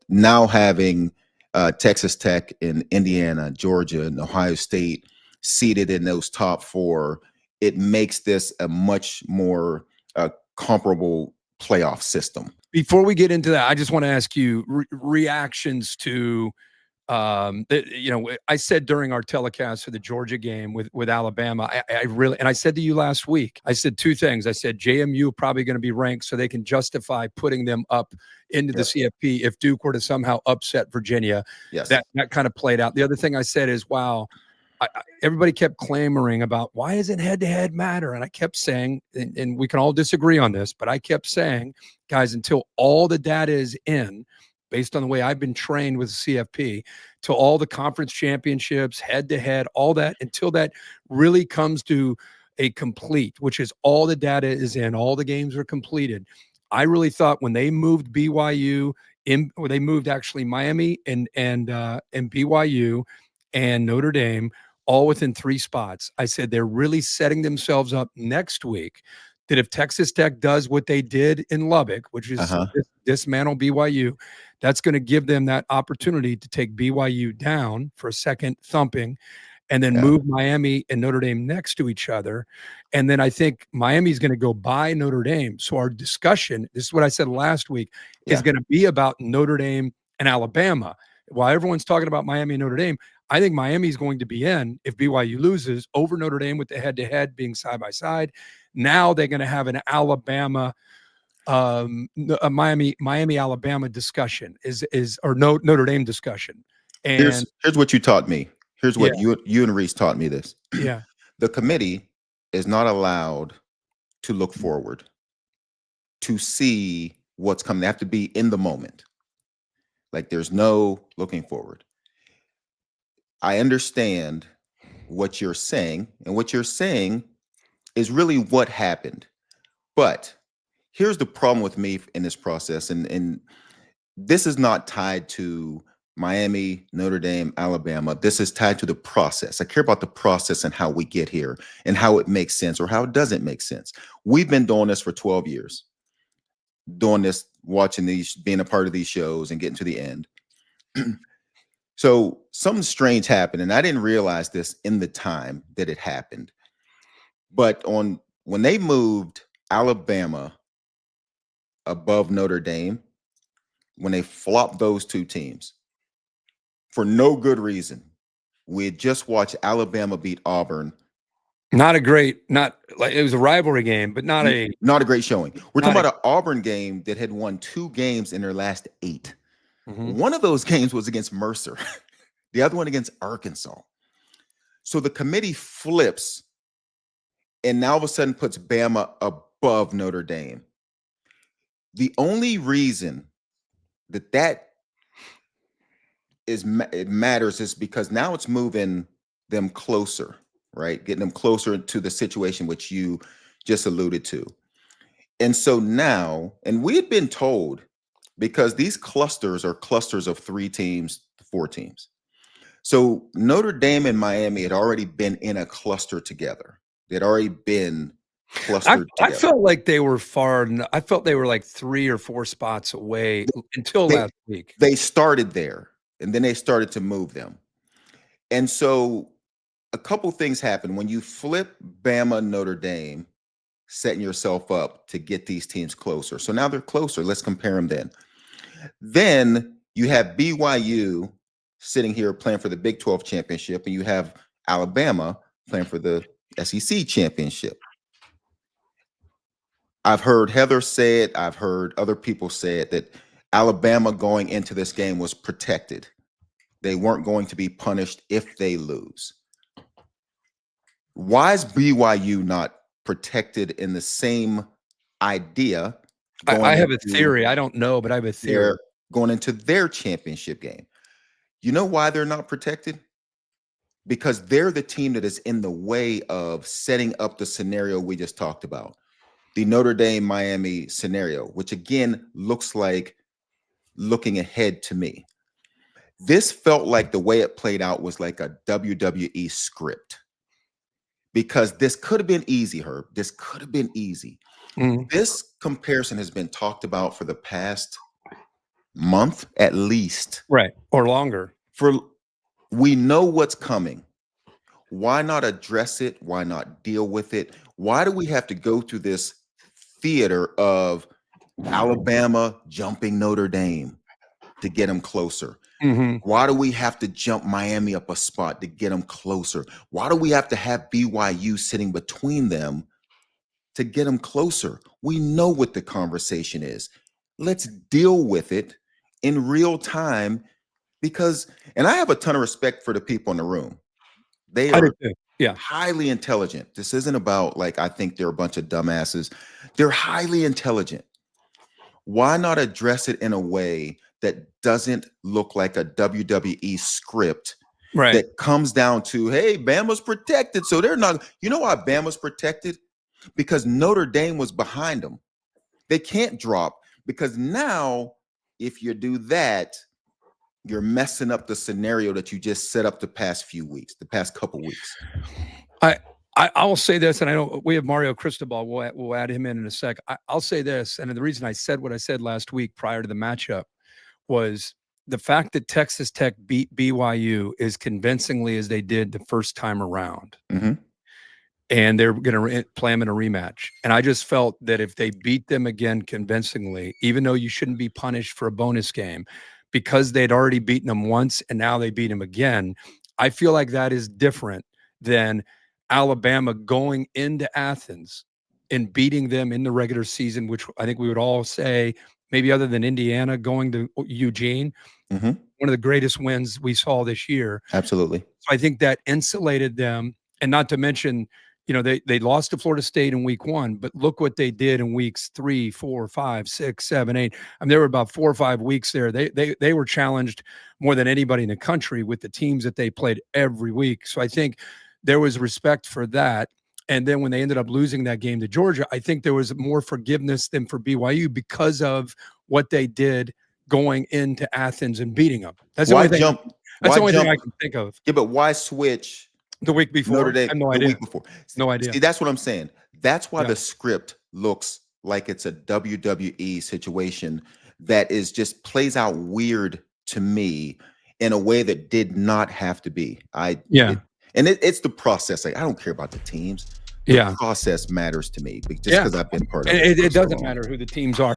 now having Texas Tech and Indiana, Georgia, and Ohio State seated in those top four, it makes this a much more comparable playoff system. Before we get into that, I just want to ask you reactions to I said during our telecast for the Georgia game with Alabama, I really, and I said to you last week, I said two things. I said JMU probably going to be ranked so they can justify putting them up into the CFP if Duke were to somehow upset Virginia. Yes. That kind of played out. The other thing I said is, wow, everybody kept clamoring about why doesn't head-to-head matter? And I kept saying, and we can all disagree on this, but I kept saying, guys, until all the data is in, based on the way I've been trained with CFP, to all the conference championships, head-to-head, all that, until that really comes to a complete, which is all the data is in, all the games are completed. I really thought when they moved BYU or they moved actually Miami and BYU and Notre Dame all within 3 spots, I said they're really setting themselves up next week that if Texas Tech does what they did in Lubbock, which is dismantle BYU, that's going to give them that opportunity to take BYU down for a second thumping and then move Miami and Notre Dame next to each other. And then I think Miami's going to go by Notre Dame. So our discussion, this is what I said last week, is going to be about Notre Dame and Alabama. While everyone's talking about Miami and Notre Dame, I think Miami's going to be in if BYU loses over Notre Dame with the head-to-head being side by side. Now they're going to have an Alabama, Miami, Alabama discussion or Notre Dame discussion. And here's what you taught me. Here's what you and Reese taught me this. Yeah. The committee is not allowed to look forward to see what's coming. They have to be in the moment. Like there's no looking forward. I understand what you're saying, and what you're saying is really what happened. But here's the problem with me in this process, and this is not tied to Miami, Notre Dame, Alabama. This is tied to the process. I care about the process and how we get here and how it makes sense or how it doesn't make sense. We've been doing this for 12 years, doing this, watching these, being a part of these shows and getting to the end. So something strange happened, and I didn't realize this in the time that it happened. But when they moved Alabama above Notre Dame, when they flopped those two teams for no good reason, we had just watched Alabama beat Auburn. It was a rivalry game, but not a great showing. We're talking about an Auburn game that had won 2 games in their last 8. One of those games was against Mercer, the other one against Arkansas. So the committee flips and now all of a sudden puts Bama above Notre Dame. The only reason that it matters is because now it's moving them closer, right? Getting them closer to the situation which you just alluded to. And so now, and we had been told, because these clusters are clusters of 3 teams, 4 teams. So Notre Dame and Miami had already been in a cluster together. They'd already been clustered together. I felt like they were I felt they were like 3 or 4 spots away until last week. They started there, and then they started to move them. And so a couple things happen. When you flip Bama, Notre Dame, setting yourself up to get these teams closer. So now they're closer. Let's compare them then. Then you have BYU sitting here playing for the Big 12 championship, and you have Alabama playing for the SEC championship. I've heard Heather say it. I've heard other people say it, that Alabama going into this game was protected. They weren't going to be punished if they lose. Why is BYU not protected in the same idea? I have a theory. I don't know, but I have a theory. Going into their championship game. You know why they're not protected? Because they're the team that is in the way of setting up the scenario we just talked about. The Notre Dame Miami scenario, which again looks like looking ahead to me. This felt like the way it played out was like a WWE script, because this could have been easy, Herb. This could have been easy. This comparison has been talked about for the past month at least. Right. Or longer. We know what's coming. Why not address it? Why not deal with it? Why do we have to go through this theater of Alabama jumping Notre Dame to get them closer? Why do we have to jump Miami up a spot to get them closer? Why do we have to have BYU sitting between them to get them closer? We know what the conversation is. Let's deal with it in real time and I have a ton of respect for the people in the room. They are highly intelligent. This isn't about like, I think they're a bunch of dumbasses. They're highly intelligent. Why not address it in a way that doesn't look like a WWE script that comes down to, hey, Bama's protected. So they're not, you know why Bama's protected? Because Notre Dame was behind them. They can't drop because now if you do that, you're messing up the scenario that you just set up the past couple weeks. I'll say this, and I know we have Mario Cristobal. We'll add him in a sec. I'll say this, and the reason I said what I said last week prior to the matchup was the fact that Texas Tech beat BYU as convincingly as they did the first time around. And they're going to play them in a rematch. And I just felt that if they beat them again convincingly, even though you shouldn't be punished for a bonus game, because they'd already beaten them once and now they beat them again, I feel like that is different than Alabama going into Athens and beating them in the regular season, which I think we would all say, maybe other than Indiana going to Eugene, one of the greatest wins we saw this year. Absolutely. So I think that insulated them. And not to mention, you know, they lost to Florida State in week 1, but look what they did in weeks 3, 4, 5, 6, 7, 8. I mean, there were about 4 or 5 weeks there. They were challenged more than anybody in the country with the teams that they played every week. So I think there was respect for that. And then when they ended up losing that game to Georgia, I think there was more forgiveness than for BYU because of what they did going into Athens and beating them. That's the only thing I can think of. Yeah, but why switch the week before? Notre Dame, I have no idea. the week before. No idea. See, that's what I'm saying. That's why the script looks like it's a WWE situation that is just plays out weird to me in a way that did not have to be. It's the process. Like, I don't care about the teams. The process matters to me just because I've been part of it. It doesn't matter who the teams are.